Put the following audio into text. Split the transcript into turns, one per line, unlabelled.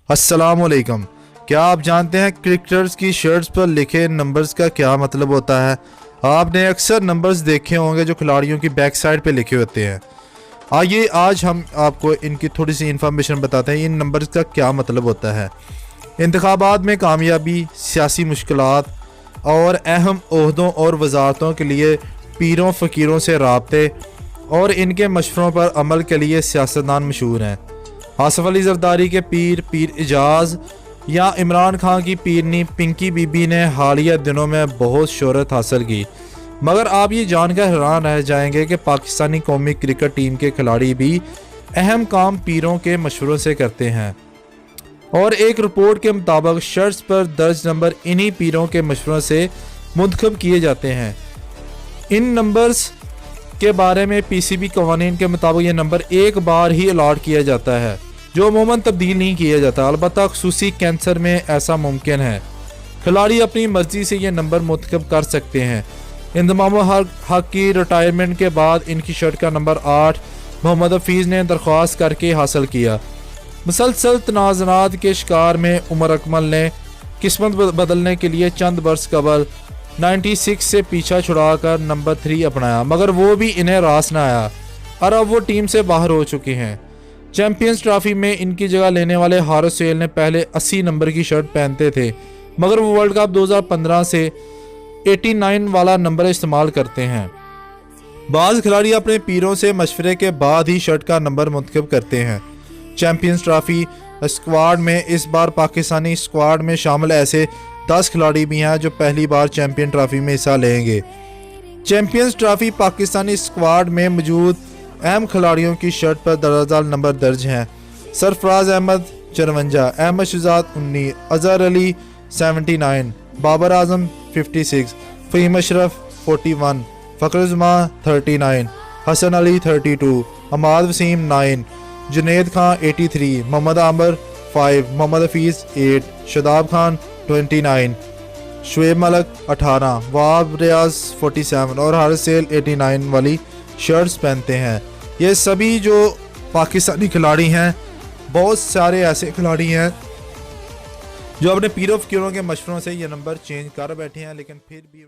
अस्सलामुअलैकुम। क्या आप जानते हैं क्रिकेटर्स की शर्ट्स पर लिखे नंबर्स का क्या मतलब होता है? आपने अक्सर नंबर्स देखे होंगे जो खिलाड़ियों की बैक साइड पे लिखे होते हैं। आइए आज हम आपको इनकी थोड़ी सी इंफॉर्मेशन बताते हैं, इन नंबर्स का क्या मतलब होता है। इंतखाबात में कामयाबी, सियासी मुश्किलात और अहम ओहदों और वजारतों के लिए पीरों फ़कीरों से राब्ते और इनके मशवरों पर अमल के लिए सियासतदान मशहूर हैं। आसिफ अली जरदारी के पीर एजाज या इमरान खान की पीरनी पिंकी बीबी ने हालिया दिनों में बहुत शोहरत हासिल की। मगर आप ये जानकर हैरान रह जाएंगे कि पाकिस्तानी कौमी क्रिकेट टीम के खिलाड़ी भी अहम काम पीरों के मशवरों से करते हैं। और एक रिपोर्ट के मुताबिक शर्ट्स पर दर्ज नंबर इन्हीं पीरों के मशवरों से मुंतखब किए जाते हैं। इन नंबर्स के बारे में पीसीबी कवानीन के मुताबिक ये नंबर एक बार ही अलॉट किया जाता है, जो अमूमन तब्दील नहीं किया जाता। अलबत्ता खुसूसी कैंसर में ऐसा मुमकिन है। खिलाड़ी अपनी मर्जी से ये नंबर मुंतखब कर सकते हैं। इंतमाम हक की रिटायरमेंट के बाद इनकी शर्ट का नंबर 8 मोहम्मद हफीज़ ने दरख्वास्त करके हासिल किया। मुसलसल तनाज़ुरात के शिकार में उमर अकमल ने किस्मत बदलने के लिए चंद बरस कबल 96 से पीछा छुड़ाकर नंबर 3 अपनाया, मगर वो भी इन्हें रास न आया और अब वो टीम से बाहर हो चुके हैं। चैंपियंस ट्रॉफी में इनकी जगह लेने वाले हारिस सोहेल ने पहले 80 नंबर की शर्ट पहनते थे, मगर वो वर्ल्ड कप 2015 से 89 वाला नंबर इस्तेमाल करते हैं। बाज़ खिलाड़ी अपने पीरों से मशवरे के बाद ही शर्ट का नंबर मुंतखब करते हैं। चैंपियंस ट्रॉफी स्क्वाड में इस बार पाकिस्तानी स्क्वाड में शामिल ऐसे 10 खिलाड़ी भी हैं जो पहली बार चैंपियन ट्रॉफी में हिस्सा लेंगे। चैंपियंस ट्रॉफी पाकिस्तानी स्क्वाड में मौजूद अहम खिलाड़ियों की शर्ट पर दर्जदार नंबर दर्ज हैं। सरफराज अहमद 54, अहमद शहजाद 19, अजहर अली 79, बाबर आजम 56, फ़हीम अशरफ 41, फ़खर जमान 39, हसन अली 32, हमाद वसीम 9, जुनैद खान 83, मोहम्मद आमिर 5, मोहम्मद हफीज़ 8, शादाब खान 29, शुएब मलक 18, वाब रियाज 47 और हारिस सोहेल 89 वाली शर्ट्स पहनते हैं। ये सभी जो पाकिस्तानी खिलाड़ी हैं, बहुत सारे ऐसे खिलाड़ी हैं जो अपने पीरों फ़कीरों के मशवरों से ये नंबर चेंज कर बैठे हैं, लेकिन फिर भी